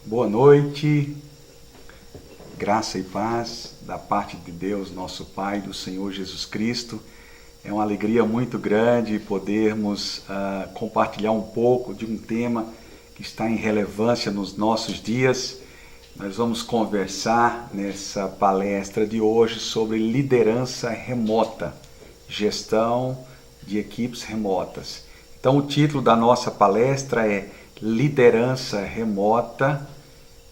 Boa noite, graça e paz da parte de Deus, nosso Pai, do Senhor Jesus Cristo. É uma alegria muito grande podermos compartilhar um pouco de um tema que está em relevância nos nossos dias. Nós vamos conversar nessa palestra de hoje sobre liderança remota, gestão de equipes remotas. Então o título da nossa palestra é Liderança Remota,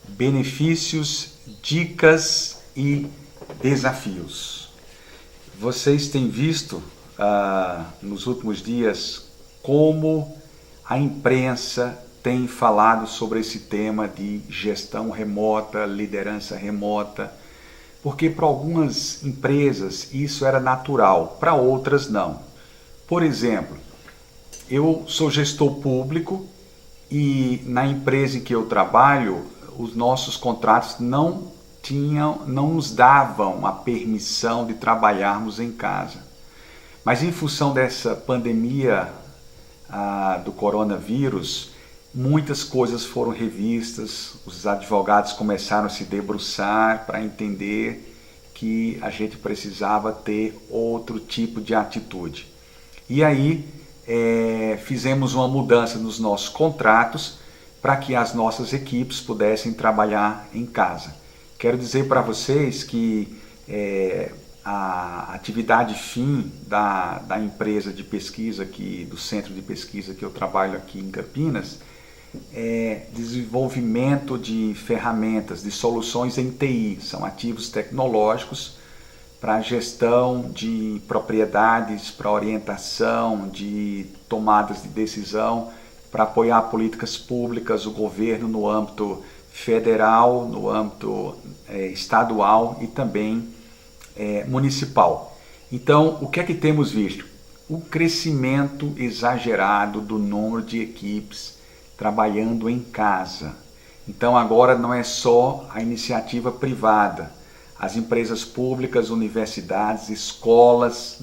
Benefícios, Dicas e Desafios. Vocês têm visto nos últimos dias como a imprensa tem falado sobre esse tema de gestão remota, liderança remota, porque para algumas empresas isso era natural, para outras não. Por exemplo, eu sou gestor público e na empresa em que eu trabalho, os nossos contratos não nos davam a permissão de trabalharmos em casa. Mas em função dessa pandemia do coronavírus, muitas coisas foram revistas, os advogados começaram a se debruçar para entender que a gente precisava ter outro tipo de atitude. E aí fizemos uma mudança nos nossos contratos para que as nossas equipes pudessem trabalhar em casa. Quero dizer para vocês que a atividade fim da empresa de pesquisa, do centro de pesquisa que eu trabalho aqui em Campinas, é desenvolvimento de ferramentas, de soluções em TI, são ativos tecnológicos para gestão de propriedades, para orientação de tomadas de decisão, para apoiar políticas públicas, o governo no âmbito federal, no âmbito estadual e também municipal. Então, o que é que temos visto? O crescimento exagerado do número de equipes trabalhando em casa. Então, agora não é só a iniciativa privada, as empresas públicas, universidades, escolas,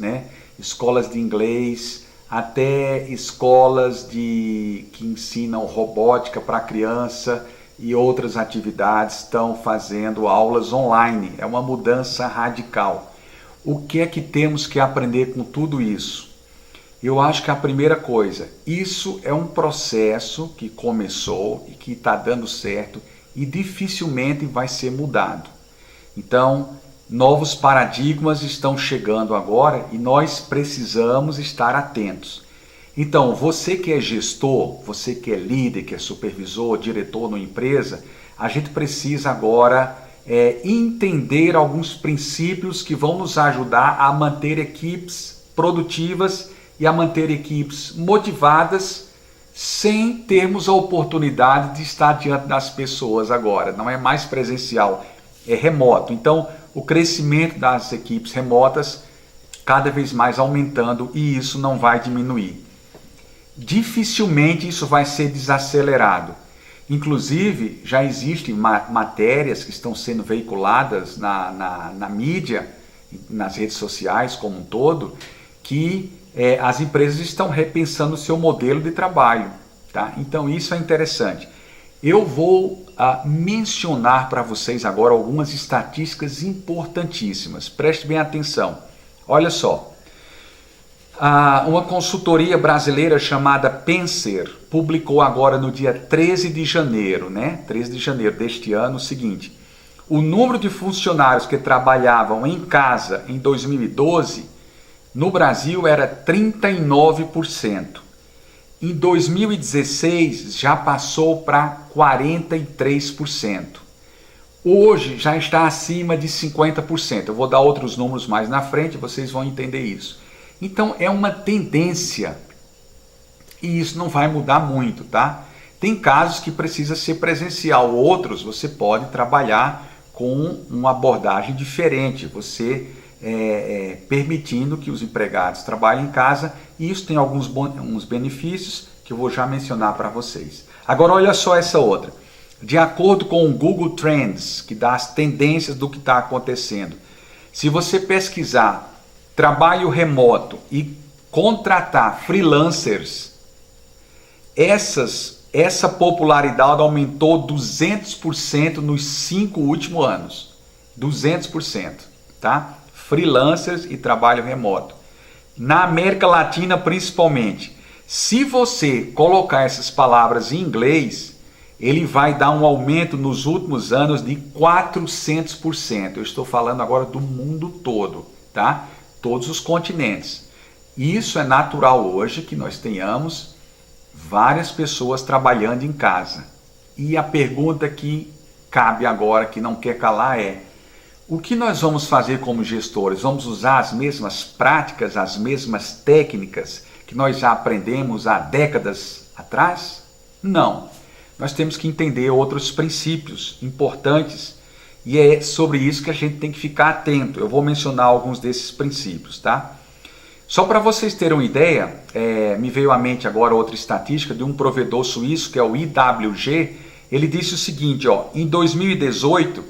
escolas de inglês, até escolas que ensinam robótica para criança e outras atividades estão fazendo aulas online. É uma mudança radical. O que é que temos que aprender com tudo isso? Eu acho que a primeira coisa, isso é um processo que começou e que está dando certo e dificilmente vai ser mudado. Então, novos paradigmas estão chegando agora e nós precisamos estar atentos. Então, você que é gestor, você que é líder, que é supervisor, diretor numa empresa, a gente precisa agora entender alguns princípios que vão nos ajudar a manter equipes produtivas e a manter equipes motivadas sem termos a oportunidade de estar diante das pessoas agora. Não é mais presencial, é remoto. Então, o crescimento das equipes remotas cada vez mais aumentando e isso não vai diminuir. Dificilmente isso vai ser desacelerado. Inclusive, já existem matérias que estão sendo veiculadas na mídia, nas redes sociais como um todo, que as empresas estão repensando o seu modelo de trabalho. Tá? Então isso é interessante. Eu vou mencionar para vocês agora algumas estatísticas importantíssimas. Preste bem atenção. Olha só. Uma consultoria brasileira chamada Penser publicou agora no dia 13 de janeiro, 13 de janeiro deste ano, o seguinte. O número de funcionários que trabalhavam em casa em 2012 no Brasil era 39%. Em 2016 já passou para 43%. Hoje já está acima de 50%. Eu vou dar outros números mais na frente, vocês vão entender isso. Então é uma tendência e isso não vai mudar muito, tá? Tem casos que precisa ser presencial, outros você pode trabalhar com uma abordagem diferente, você permitindo que os empregados trabalhem em casa, e isso tem uns benefícios que eu vou já mencionar para vocês. Agora olha só essa outra. De acordo com o Google Trends, que dá as tendências do que está acontecendo, se você pesquisar trabalho remoto e contratar freelancers, essas essa popularidade aumentou 200% nos 5 últimos anos. 200%, tá? Freelancers e trabalho remoto. Na América Latina, principalmente. Se você colocar essas palavras em inglês, ele vai dar um aumento nos últimos anos de 400%. Eu estou falando agora do mundo todo, tá? Todos os continentes. Isso é natural hoje que nós tenhamos várias pessoas trabalhando em casa. E a pergunta que cabe agora, que não quer calar, é: o que nós vamos fazer como gestores? Vamos usar as mesmas práticas, as mesmas técnicas que nós já aprendemos há décadas atrás? Não. Nós temos que entender outros princípios importantes e é sobre isso que a gente tem que ficar atento. Eu vou mencionar alguns desses princípios, tá? Só para vocês terem uma ideia, me veio à mente agora outra estatística de um provedor suíço, que é o IWG. Ele disse o seguinte, ó: em 2018,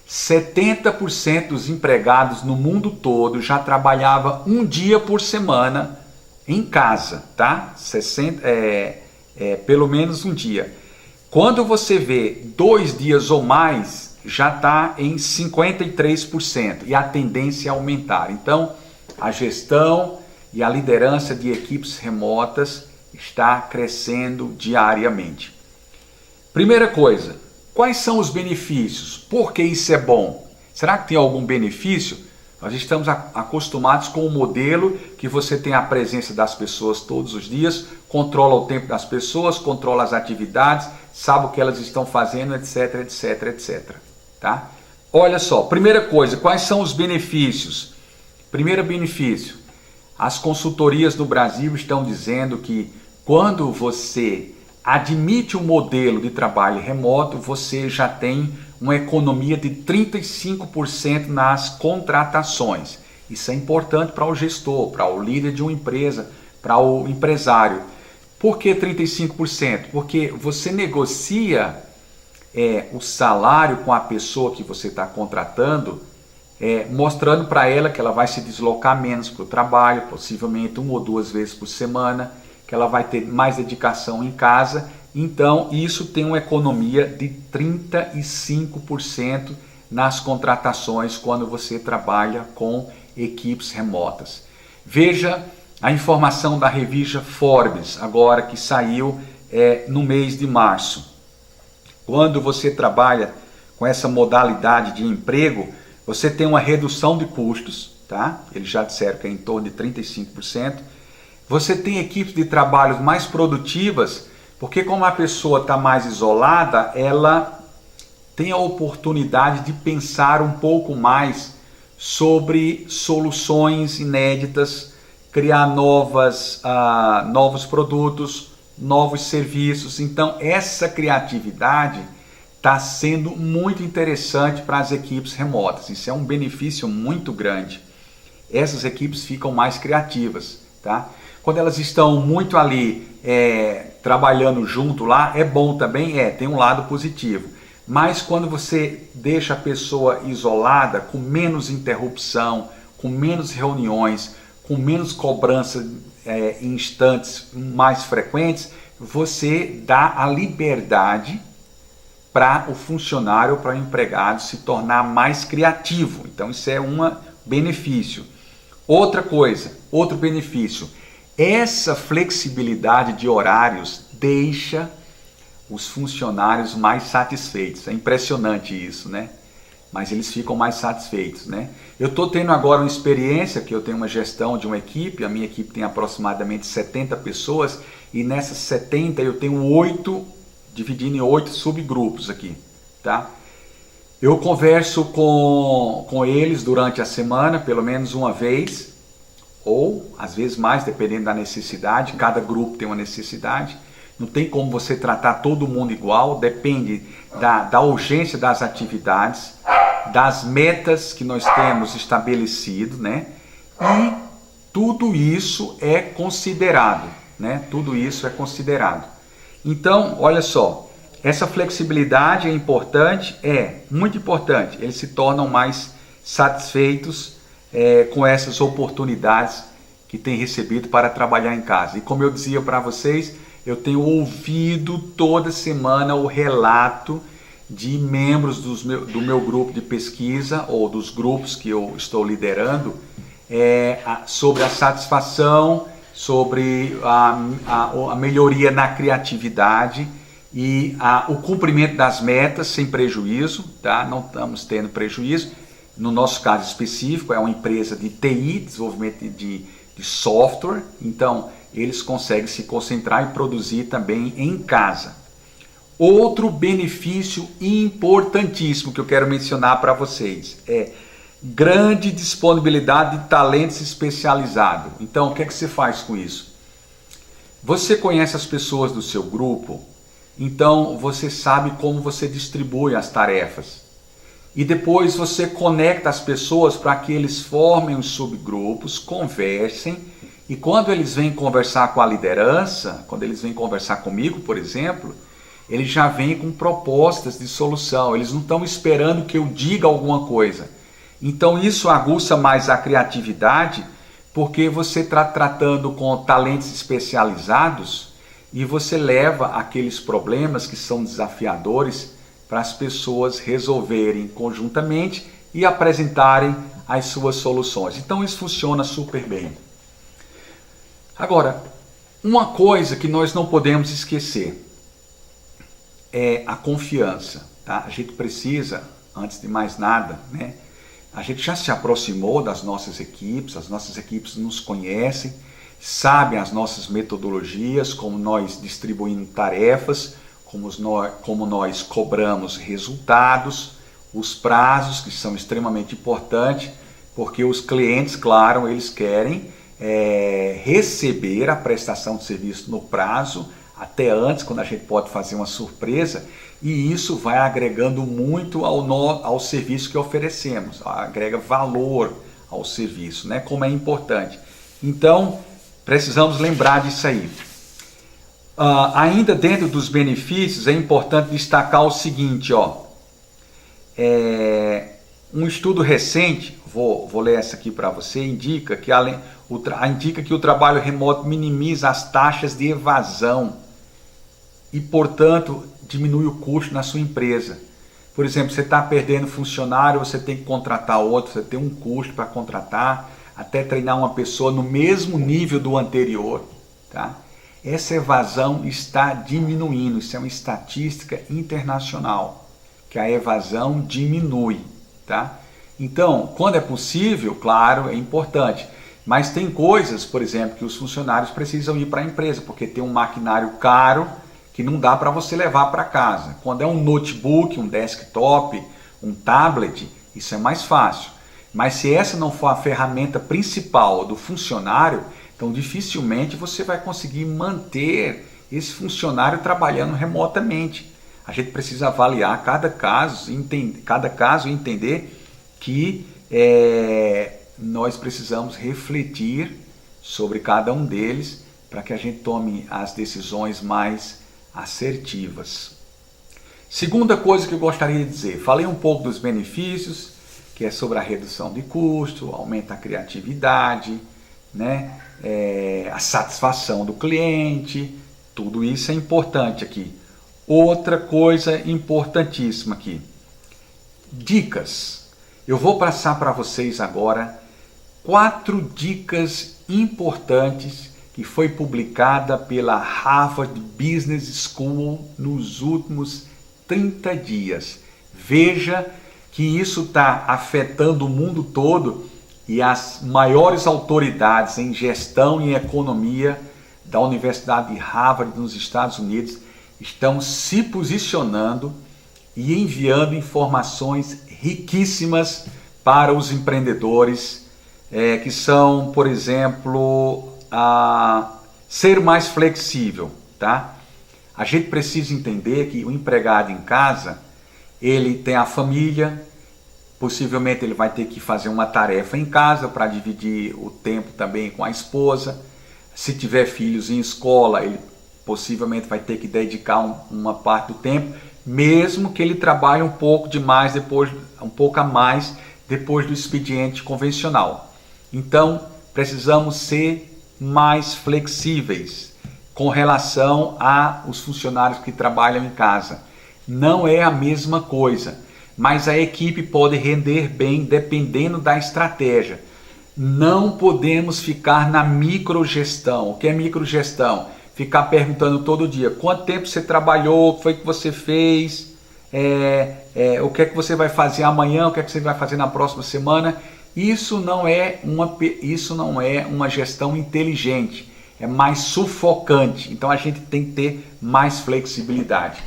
70% dos empregados no mundo todo já trabalhava um dia por semana em casa, tá? Pelo menos um dia. Quando você vê 2 dias ou mais, já está em 53% e a tendência é aumentar. Então, a gestão e a liderança de equipes remotas está crescendo diariamente. Primeira coisa, quais são os benefícios? Por que isso é bom? Será que tem algum benefício? Nós estamos acostumados com o modelo que você tem a presença das pessoas todos os dias, controla o tempo das pessoas, controla as atividades, sabe o que elas estão fazendo, etc, etc, etc. Tá? Olha só, primeira coisa, quais são os benefícios? Primeiro benefício, as consultorias no Brasil estão dizendo que quando você admite um modelo de trabalho remoto, você já tem uma economia de 35% nas contratações. Isso é importante para o gestor, para o líder de uma empresa, para o empresário. Por que 35%? Porque você negocia o salário com a pessoa que você está contratando, mostrando para ela que ela vai se deslocar menos para o trabalho, possivelmente 1 ou 2 vezes por semana, que ela vai ter mais dedicação em casa. Então, isso tem uma economia de 35% nas contratações quando você trabalha com equipes remotas. Veja a informação da revista Forbes, agora que saiu no mês de março. Quando você trabalha com essa modalidade de emprego, você tem uma redução de custos, tá? Eles já disseram que é em torno de 35%. Você tem equipes de trabalho mais produtivas, porque como a pessoa está mais isolada, ela tem a oportunidade de pensar um pouco mais sobre soluções inéditas, criar novos produtos, novos serviços. Então, essa criatividade está sendo muito interessante para as equipes remotas. Isso é um benefício muito grande. Essas equipes ficam mais criativas, tá? Quando elas estão muito ali trabalhando junto lá, é bom também, tem um lado positivo. Mas quando você deixa a pessoa isolada, com menos interrupção, com menos reuniões, com menos cobrança em instantes mais frequentes, você dá a liberdade para o funcionário, para o empregado se tornar mais criativo. Então isso é um benefício. Outra coisa, outro benefício, essa flexibilidade de horários deixa os funcionários mais satisfeitos. É impressionante isso, né? Mas eles ficam mais satisfeitos, né? Eu estou tendo agora uma experiência que eu tenho uma gestão de uma equipe, a minha equipe tem aproximadamente 70 pessoas e nessas 70 eu tenho 8, dividindo em 8 subgrupos aqui, tá? Eu converso com eles durante a semana, pelo menos uma vez, ou às vezes mais, dependendo da necessidade. Cada grupo tem uma necessidade. Não tem como você tratar todo mundo igual, depende da urgência das atividades, das metas que nós temos estabelecido, né? E tudo isso é considerado, né? Tudo isso é considerado. Então, olha só, essa flexibilidade é importante, muito importante. Eles se tornam mais satisfeitos com essas oportunidades que têm recebido para trabalhar em casa. E como eu dizia para vocês, eu tenho ouvido toda semana o relato de membros do meu grupo de pesquisa ou dos grupos que eu estou liderando sobre a satisfação, sobre a melhoria na criatividade e o cumprimento das metas sem prejuízo, tá? Não estamos tendo prejuízo. No nosso caso específico, é uma empresa de TI, desenvolvimento de software, então eles conseguem se concentrar e produzir também em casa. Outro benefício importantíssimo que eu quero mencionar para vocês é grande disponibilidade de talentos especializados. Então, o que é que você faz com isso? Você conhece as pessoas do seu grupo, então você sabe como você distribui as tarefas. E depois você conecta as pessoas para que eles formem os subgrupos, conversem, e quando eles vêm conversar com a liderança, quando eles vêm conversar comigo, por exemplo, eles já vêm com propostas de solução, eles não estão esperando que eu diga alguma coisa. Então isso aguça mais a criatividade, porque você está tratando com talentos especializados e você leva aqueles problemas que são desafiadores para as pessoas resolverem conjuntamente e apresentarem as suas soluções. Então isso funciona super bem. Agora, uma coisa que nós não podemos esquecer é a confiança, tá? A gente precisa, antes de mais nada, né? A gente já se aproximou das nossas equipes, as nossas equipes nos conhecem, sabem as nossas metodologias, como nós distribuímos tarefas, como nós cobramos resultados, os prazos, que são extremamente importantes, porque os clientes, claro, eles querem receber a prestação de serviço no prazo, até antes, quando a gente pode fazer uma surpresa, e isso vai agregando muito ao serviço que oferecemos, agrega valor ao serviço, né? Como é importante. Então, precisamos lembrar disso aí. Ainda dentro dos benefícios, é importante destacar o seguinte, um estudo recente, vou ler essa aqui para você, indica que o trabalho remoto minimiza as taxas de evasão e, portanto, diminui o custo na sua empresa. Por exemplo, você está perdendo funcionário, você tem que contratar outro, você tem um custo para contratar, até treinar uma pessoa no mesmo nível do anterior, tá? Essa evasão está diminuindo, isso é uma estatística internacional, que a evasão diminui, tá? Então, quando é possível, claro, é importante, mas tem coisas, por exemplo, que os funcionários precisam ir para a empresa, porque tem um maquinário caro que não dá para você levar para casa. Quando é um notebook, um desktop, um tablet, isso é mais fácil. Mas se essa não for a ferramenta principal do funcionário, então dificilmente você vai conseguir manter esse funcionário trabalhando remotamente. A gente precisa avaliar cada caso e entender que nós precisamos refletir sobre cada um deles para que a gente tome as decisões mais assertivas. Segunda coisa que eu gostaria de dizer, falei um pouco dos benefícios, que é sobre a redução de custo, aumenta a criatividade, né? A satisfação do cliente, tudo isso é importante aqui. Outra coisa importantíssima aqui, dicas. Eu vou passar para vocês agora 4 dicas importantes que foi publicada pela Harvard Business School nos últimos 30 dias. Veja que isso está afetando o mundo todo e as maiores autoridades em gestão e economia da Universidade de Harvard nos Estados Unidos estão se posicionando e enviando informações riquíssimas para os empreendedores, que são, por exemplo, ser mais flexível, tá? A gente precisa entender que o empregado em casa, ele tem a família, possivelmente ele vai ter que fazer uma tarefa em casa para dividir o tempo também com a esposa. Se tiver filhos em escola, ele possivelmente vai ter que dedicar uma parte do tempo, mesmo que ele trabalhe um pouco a mais depois do expediente convencional. Então, precisamos ser mais flexíveis. com relação aos funcionários que trabalham em casa. Não é a mesma coisa, mas a equipe pode render bem dependendo da estratégia. Não podemos ficar na microgestão. O que é microgestão? Ficar perguntando todo dia quanto tempo você trabalhou, o que foi que você fez, o que é que você vai fazer amanhã, o que é que você vai fazer na próxima semana. Isso não é uma gestão inteligente, é mais sufocante. Então a gente tem que ter mais flexibilidade.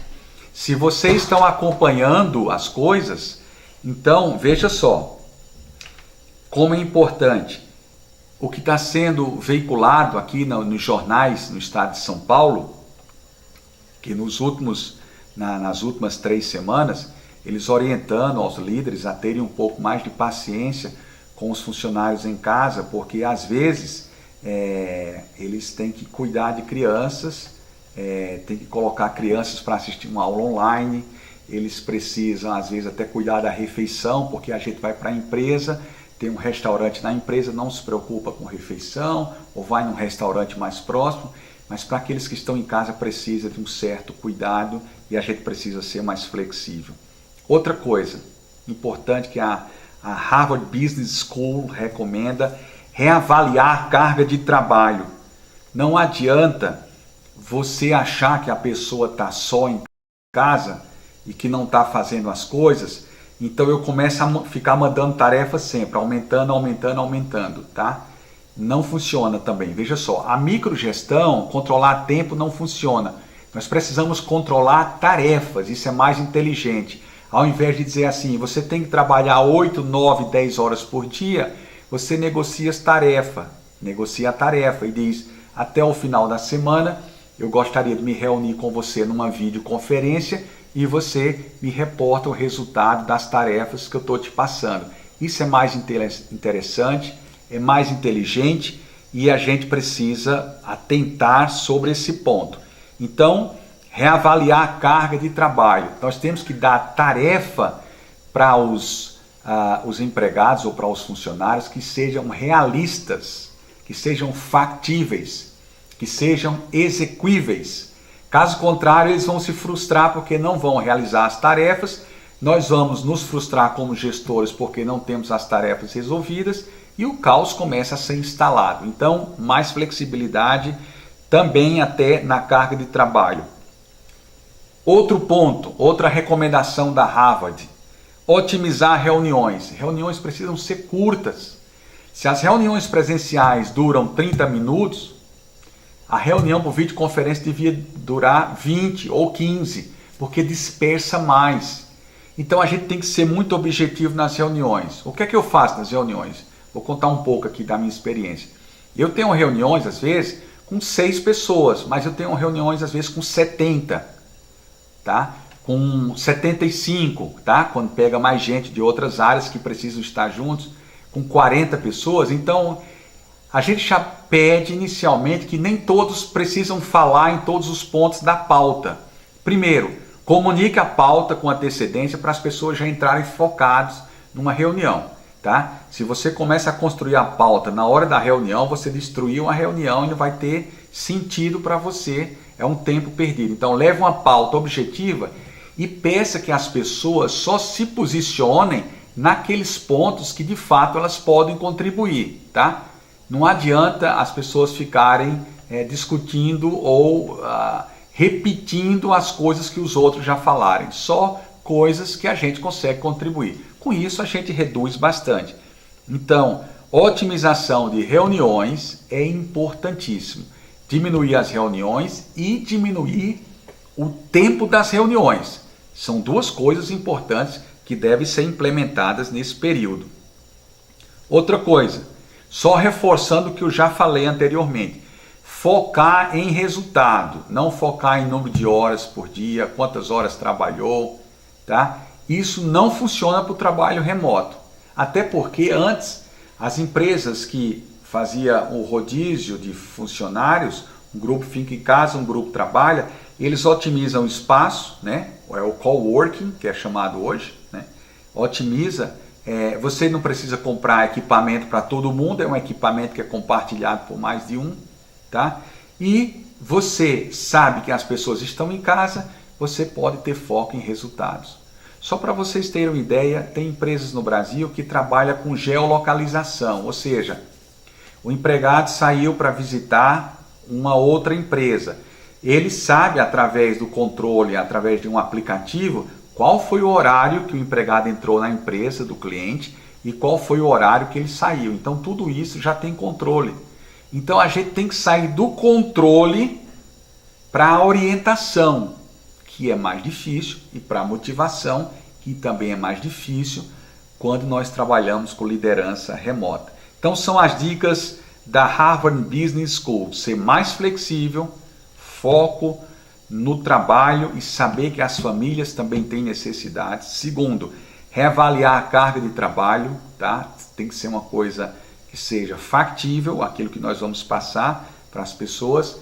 Se vocês estão acompanhando as coisas, então veja só como é importante o que está sendo veiculado aqui nos jornais no estado de São Paulo, que nas últimas 3 semanas, eles orientando aos líderes a terem um pouco mais de paciência com os funcionários em casa, porque às vezes eles têm que cuidar de crianças, têm que colocar crianças para assistir uma aula online, eles precisam às vezes até cuidar da refeição, porque a gente vai para a empresa, tem um restaurante na empresa, não se preocupa com refeição, ou vai num restaurante mais próximo, mas para aqueles que estão em casa precisa de um certo cuidado e a gente precisa ser mais flexível. Outra coisa importante que a Harvard Business School recomenda: reavaliar carga de trabalho. Não adianta você achar que a pessoa está só em casa e que não está fazendo as coisas, então eu começo a ficar mandando tarefas sempre, aumentando, tá? Não funciona também. Veja só, a microgestão, controlar tempo não funciona. Nós precisamos controlar tarefas, isso é mais inteligente. Ao invés de dizer assim, você tem que trabalhar 8, 9, 10 horas por dia, você negocia a tarefa e diz, até o final da semana, eu gostaria de me reunir com você numa videoconferência e você me reporta o resultado das tarefas que eu estou te passando. Isso é mais interessante, é mais inteligente e a gente precisa atentar sobre esse ponto. Então, reavaliar a carga de trabalho. Nós temos que dar tarefa para os empregados ou para os funcionários que sejam realistas, que sejam factíveis, que sejam exequíveis. Caso contrário, eles vão se frustrar porque não vão realizar as tarefas, nós vamos nos frustrar como gestores porque não temos as tarefas resolvidas e o caos começa a ser instalado. Então, mais flexibilidade também até na carga de trabalho. Outro ponto, outra recomendação da Harvard: otimizar reuniões. Reuniões precisam ser curtas. Se as reuniões presenciais duram 30 minutos, a reunião por videoconferência devia durar 20 ou 15, porque dispersa mais. Então a gente tem que ser muito objetivo nas reuniões. O que é que eu faço nas reuniões? Vou contar um pouco aqui da minha experiência. Eu tenho reuniões, às vezes, com 6 pessoas, mas eu tenho reuniões, às vezes, com 70, tá? Com 75, tá? Quando pega mais gente de outras áreas que precisam estar juntos, com 40 pessoas. Então, a gente já pede inicialmente que nem todos precisam falar em todos os pontos da pauta. Primeiro, comunique a pauta com antecedência para as pessoas já entrarem focados numa reunião, tá? Se você começa a construir a pauta na hora da reunião, você destruiu a reunião e não vai ter sentido para você, é um tempo perdido. Então, leve uma pauta objetiva e peça que as pessoas só se posicionem naqueles pontos que de fato elas podem contribuir, tá? Não adianta as pessoas ficarem discutindo ou repetindo as coisas que os outros já falarem, só coisas que a gente consegue contribuir. Com isso a gente reduz bastante. Então, otimização de reuniões é importantíssimo. Diminuir as reuniões e diminuir o tempo das reuniões. São duas coisas importantes que devem ser implementadas nesse período. Outra coisa, só reforçando o que eu já falei anteriormente, focar em resultado, não focar em número de horas por dia, quantas horas trabalhou, tá? Isso não funciona para o trabalho remoto, até porque antes as empresas que faziam o rodízio de funcionários, um grupo fica em casa, um grupo trabalha, eles otimizam o espaço, né? É o coworking, que é chamado hoje, né? Otimiza. Você não precisa comprar equipamento para todo mundo, é um equipamento que é compartilhado por mais de um, tá? E você sabe que as pessoas estão em casa, você pode ter foco em resultados. Só para vocês terem uma ideia, tem empresas no Brasil que trabalham com geolocalização, ou seja, o empregado saiu para visitar uma outra empresa. Ele sabe através do controle, através de um aplicativo, qual foi o horário que o empregado entrou na empresa do cliente e qual foi o horário que ele saiu. Então tudo isso já tem controle. Então a gente tem que sair do controle para a orientação, que é mais difícil, e para a motivação, que também é mais difícil quando nós trabalhamos com liderança remota. Então são as dicas da Harvard Business School: ser mais flexível, foco no trabalho e saber que as famílias também têm necessidades. Segundo, reavaliar a carga de trabalho, tá? Tem que ser uma coisa que seja factível, aquilo que nós vamos passar para as pessoas.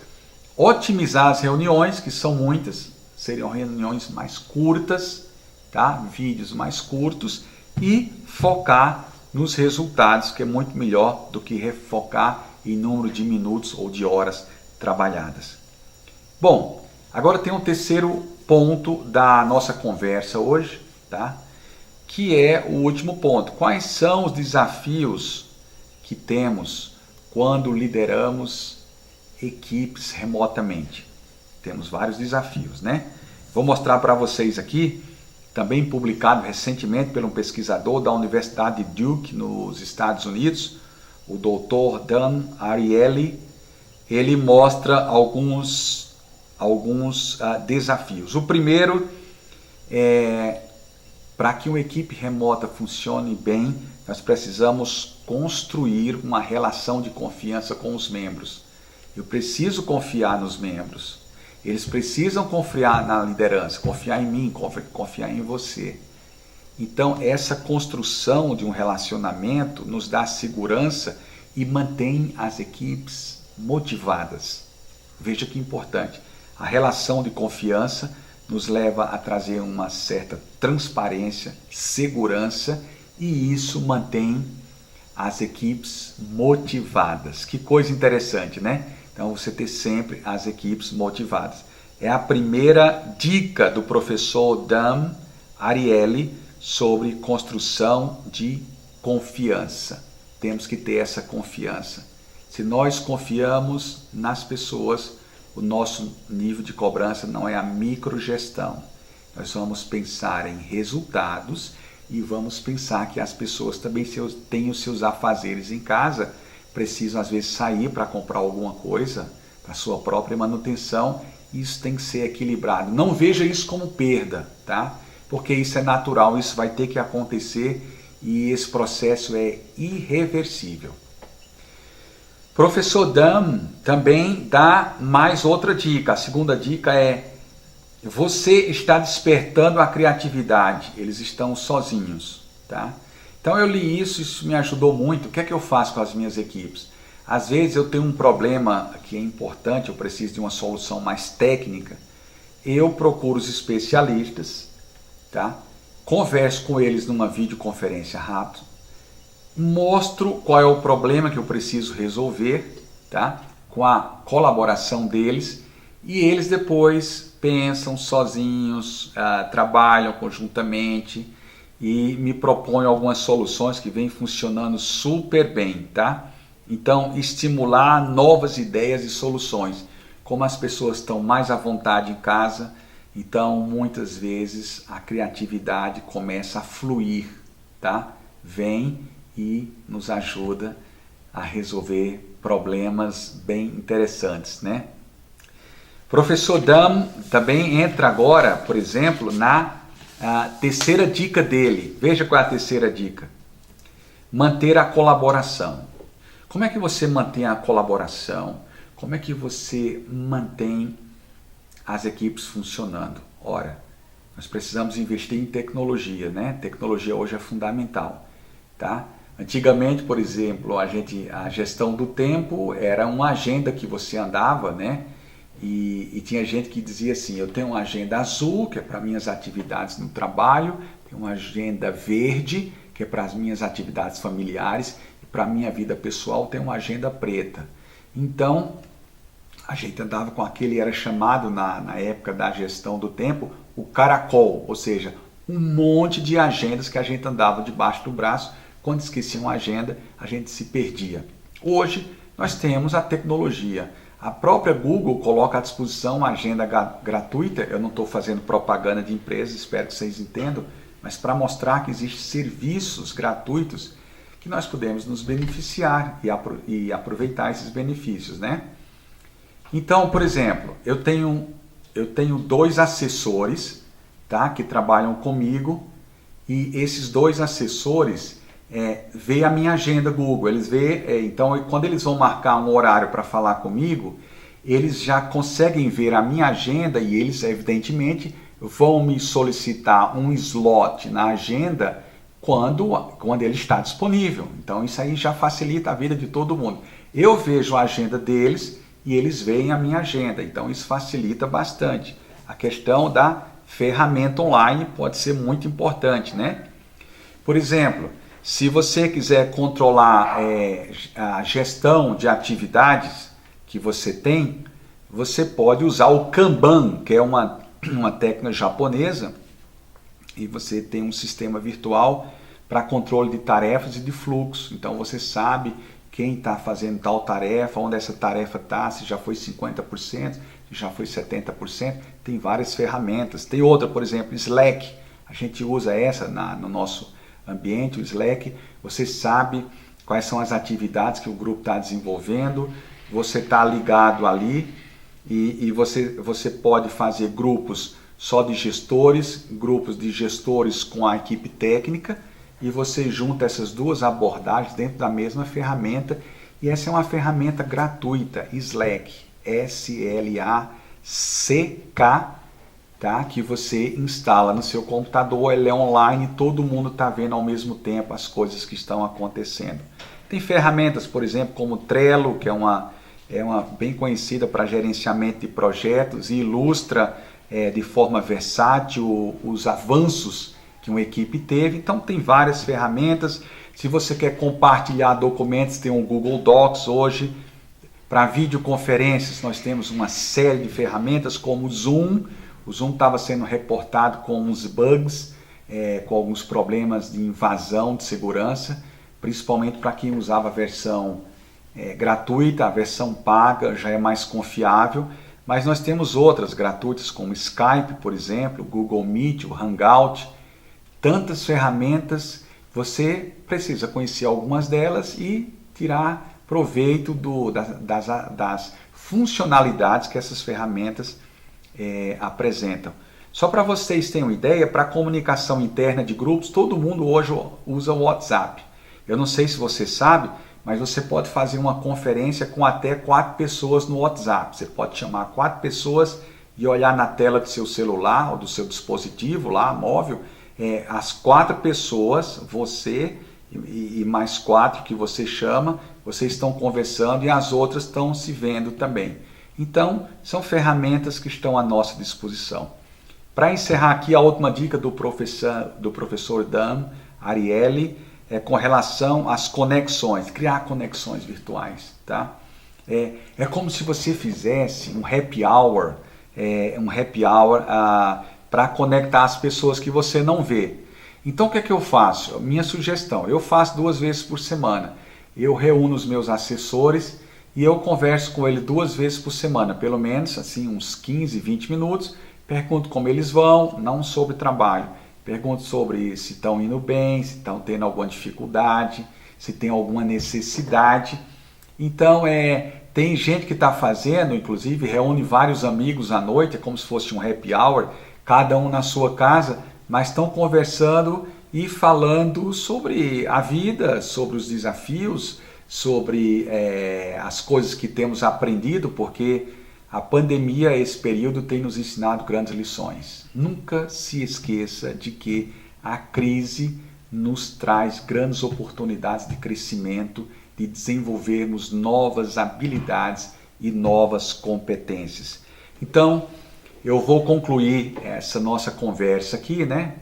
Otimizar as reuniões, que são muitas, seriam reuniões mais curtas, tá? Vídeos mais curtos, e focar nos resultados, que é muito melhor do que focar em número de minutos ou de horas trabalhadas. Bom, agora tem um terceiro ponto da nossa conversa hoje, tá? Que é o último ponto. Quais são os desafios que temos quando lideramos equipes remotamente? Temos vários desafios, né? Vou mostrar para vocês aqui, também publicado recentemente por um pesquisador da Universidade de Duke, nos Estados Unidos, o Dr. Dan Ariely. Ele mostra alguns desafios. O primeiro é, para que uma equipe remota funcione bem, nós precisamos construir uma relação de confiança com os membros. Eu preciso confiar nos membros. Eles precisam confiar na liderança, confiar em mim, confiar em você. Então, essa construção de um relacionamento nos dá segurança e mantém as equipes motivadas. Veja que importante. A relação de confiança nos leva a trazer uma certa transparência, segurança, e isso mantém as equipes motivadas. Que coisa interessante, né? Então, você ter sempre as equipes motivadas. É a primeira dica do professor Dan Ariely sobre construção de confiança. Temos que ter essa confiança. Se nós confiamos nas pessoas, o nosso nível de cobrança não é a microgestão. Nós vamos pensar em resultados e vamos pensar que as pessoas também têm os seus afazeres em casa, precisam às vezes sair para comprar alguma coisa para sua própria manutenção. Isso tem que ser equilibrado. Não veja isso como perda, tá? Porque isso é natural, isso vai ter que acontecer e esse processo é irreversível. Professor Dan também dá mais outra dica. A segunda dica é: você está despertando a criatividade. Eles estão sozinhos, tá? Então eu li isso me ajudou muito. O que é que eu faço com as minhas equipes? Às vezes eu tenho um problema que é importante, eu preciso de uma solução mais técnica. Eu procuro os especialistas, tá? Converso com eles numa videoconferência rápida. Mostro qual é o problema que eu preciso resolver, tá? Com a colaboração deles, e eles depois pensam sozinhos, trabalham conjuntamente e me propõem algumas soluções que vêm funcionando super bem, tá? Então, estimular novas ideias e soluções. Como as pessoas estão mais à vontade em casa, então muitas vezes a criatividade começa a fluir, tá? Vem e nos ajuda a resolver problemas bem interessantes, né? Professor Dan também entra agora, por exemplo, na terceira dica dele. Veja qual é a terceira dica. Manter a colaboração. Como é que você mantém a colaboração? Como é que você mantém as equipes funcionando? Ora, nós precisamos investir em tecnologia, né? Tecnologia hoje é fundamental, tá? Antigamente, por exemplo, a gestão do tempo era uma agenda que você andava, né? E tinha gente que dizia assim: eu tenho uma agenda azul, que é para minhas atividades no trabalho, tenho uma agenda verde, que é para as minhas atividades familiares, e para a minha vida pessoal tem uma agenda preta. Então, a gente andava com aquele, era chamado na época da gestão do tempo, o caracol, ou seja, um monte de agendas que a gente andava debaixo do braço. Quando esquecia uma agenda, a gente se perdia. Hoje, nós temos a tecnologia. A própria Google coloca à disposição uma agenda gratuita. Eu não estou fazendo propaganda de empresa, espero que vocês entendam, mas para mostrar que existem serviços gratuitos que nós podemos nos beneficiar e aproveitar esses benefícios, né? Então, por exemplo, eu tenho 2 assessores, tá, que trabalham comigo, e esses 2 assessores veem a minha agenda Google. Eles veem, então, quando eles vão marcar um horário para falar comigo, eles já conseguem ver a minha agenda e eles, evidentemente, vão me solicitar um slot na agenda quando ele está disponível. Então, isso aí já facilita a vida de todo mundo. Eu vejo a agenda deles e eles veem a minha agenda. Então, isso facilita bastante. A questão da ferramenta online pode ser muito importante, né? Por exemplo, se você quiser controlar a gestão de atividades que você tem, você pode usar o Kanban, que é uma técnica japonesa, e você tem um sistema virtual para controle de tarefas e de fluxo. Então, você sabe quem está fazendo tal tarefa, onde essa tarefa está, se já foi 50%, se já foi 70%, tem várias ferramentas. Tem outra, por exemplo, Slack, a gente usa essa no nosso ambiente, o Slack, você sabe quais são as atividades que o grupo está desenvolvendo, você está ligado ali e você pode fazer grupos só de gestores, grupos de gestores com a equipe técnica, e você junta essas 2 abordagens dentro da mesma ferramenta, e essa é uma ferramenta gratuita, Slack, S-L-A-C-K, tá? Que você instala no seu computador, ele é online, todo mundo está vendo ao mesmo tempo as coisas que estão acontecendo. Tem ferramentas, por exemplo, como Trello, que é uma bem conhecida para gerenciamento de projetos e ilustra de forma versátil os avanços que uma equipe teve. Então tem várias ferramentas. Se você quer compartilhar documentos, tem o Google Docs hoje. Para videoconferências, nós temos uma série de ferramentas como o Zoom. O Zoom estava sendo reportado com uns bugs, com alguns problemas de invasão de segurança, principalmente para quem usava a versão gratuita. A versão paga já é mais confiável, mas nós temos outras gratuitas como Skype, por exemplo, Google Meet, o Hangout, tantas ferramentas. Você precisa conhecer algumas delas e tirar proveito das funcionalidades que essas ferramentas apresentam. Só para vocês terem uma ideia, para a comunicação interna de grupos, todo mundo hoje usa o WhatsApp. Eu não sei se você sabe, mas você pode fazer uma conferência com até 4 pessoas no WhatsApp. Você pode chamar 4 pessoas e olhar na tela do seu celular ou do seu dispositivo lá, móvel, as 4 pessoas, você e mais 4 que você chama, vocês estão conversando e as outras estão se vendo também. Então, são ferramentas que estão à nossa disposição. Para encerrar aqui, a última dica do professor Dan Ariely com relação às conexões, criar conexões virtuais. Tá? É como se você fizesse um happy hour para conectar as pessoas que você não vê. Então, o que é que eu faço? Minha sugestão, eu faço 2 vezes por semana. Eu reúno os meus assessores e eu converso com ele 2 vezes por semana, pelo menos assim uns 15, 20 minutos, pergunto como eles vão, não sobre trabalho, pergunto sobre se estão indo bem, se estão tendo alguma dificuldade, se tem alguma necessidade. Então, tem gente que está fazendo, inclusive, reúne vários amigos à noite, é como se fosse um happy hour, cada um na sua casa, mas estão conversando e falando sobre a vida, sobre os desafios, sobre as coisas que temos aprendido, porque a pandemia, esse período, tem nos ensinado grandes lições. Nunca se esqueça de que a crise nos traz grandes oportunidades de crescimento, de desenvolvermos novas habilidades e novas competências. Então, eu vou concluir essa nossa conversa aqui, né?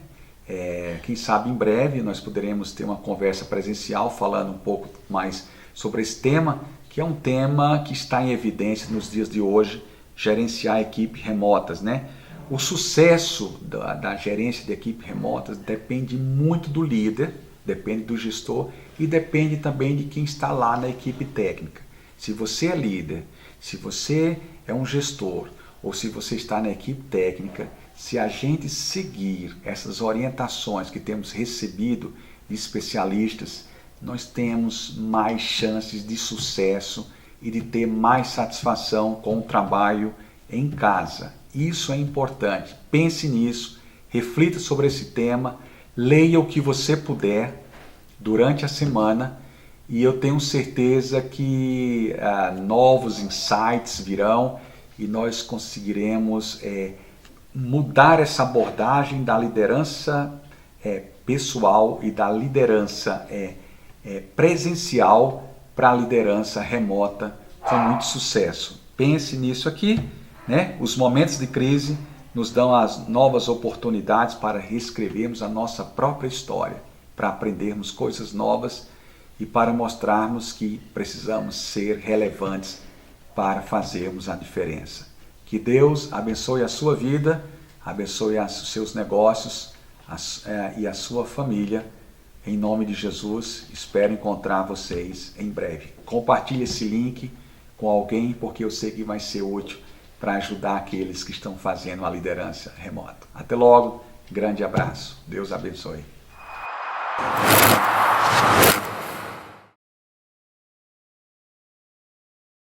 Quem sabe em breve nós poderemos ter uma conversa presencial falando um pouco mais sobre esse tema, que é um tema que está em evidência nos dias de hoje, gerenciar equipes remotas, né? O sucesso da gerência de equipes remotas depende muito do líder, depende do gestor e depende também de quem está lá na equipe técnica. Se você é líder, se você é um gestor ou se você está na equipe técnica, se a gente seguir essas orientações que temos recebido de especialistas, nós temos mais chances de sucesso e de ter mais satisfação com o trabalho em casa. Isso é importante. Pense nisso, reflita sobre esse tema, leia o que você puder durante a semana e eu tenho certeza que novos insights virão e nós conseguiremos mudar essa abordagem da liderança pessoal e da liderança presencial para a liderança remota com muito sucesso. Pense nisso aqui, né? Os momentos de crise nos dão as novas oportunidades para reescrevermos a nossa própria história, para aprendermos coisas novas e para mostrarmos que precisamos ser relevantes para fazermos a diferença. Que Deus abençoe a sua vida, abençoe os seus negócios e a sua família. Em nome de Jesus, espero encontrar vocês em breve. Compartilhe esse link com alguém, porque eu sei que vai ser útil para ajudar aqueles que estão fazendo a liderança remota. Até logo, grande abraço. Deus abençoe.